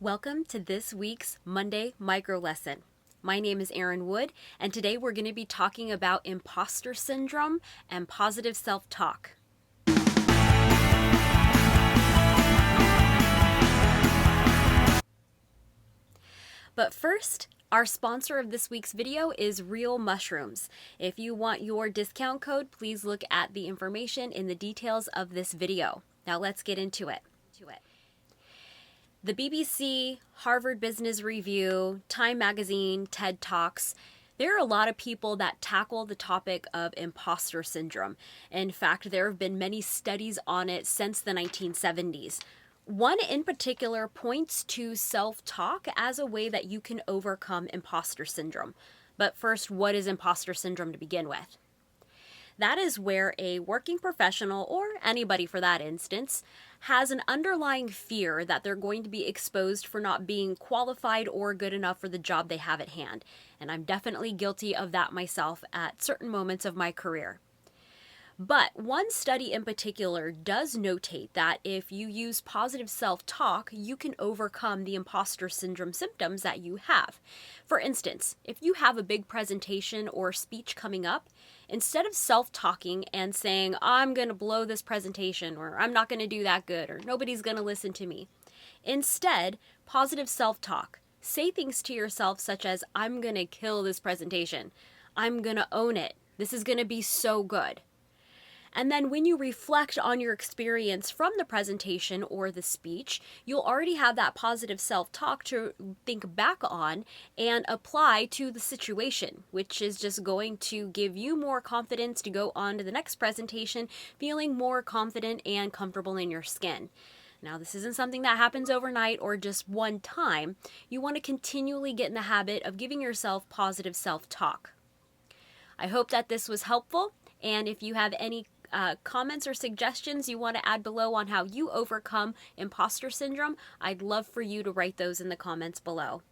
Welcome to this week's Monday Micro Lesson. My name is Erin Wood, and today we're going to be talking about imposter syndrome and positive self-talk. But first, our sponsor of this week's video is Real Mushrooms. If you want your discount code, please look at the information in the details of this video. Now let's get into it. The BBC, Harvard Business Review, Time Magazine, TED Talks, there are a lot of people that tackle the topic of imposter syndrome. In fact, there have been many studies on it since the 1970s. One in particular points to self-talk as a way that you can overcome imposter syndrome. But first, what is imposter syndrome to begin with? That is where a working professional, or anybody for that instance, has an underlying fear that they're going to be exposed for not being qualified or good enough for the job they have at hand. And I'm definitely guilty of that myself at certain moments of my career. But one study in particular does notate that if you use positive self-talk, you can overcome the imposter syndrome symptoms that you have. For instance, if you have a big presentation or speech coming up, instead of self-talking and saying, I'm going to blow this presentation, or I'm not going to do that good, or nobody's going to listen to me, instead, positive self-talk. Say things to yourself such as, I'm going to kill this presentation. I'm going to own it. This is going to be so good. And then when you reflect on your experience from the presentation or the speech, you'll already have that positive self-talk to think back on and apply to the situation, which is just going to give you more confidence to go on to the next presentation, feeling more confident and comfortable in your skin. Now, this isn't something that happens overnight or just one time. You want to continually get in the habit of giving yourself positive self-talk. I hope that this was helpful, and if you have any comments or suggestions you want to add below on how you overcome imposter syndrome, I'd love for you to write those in the comments below.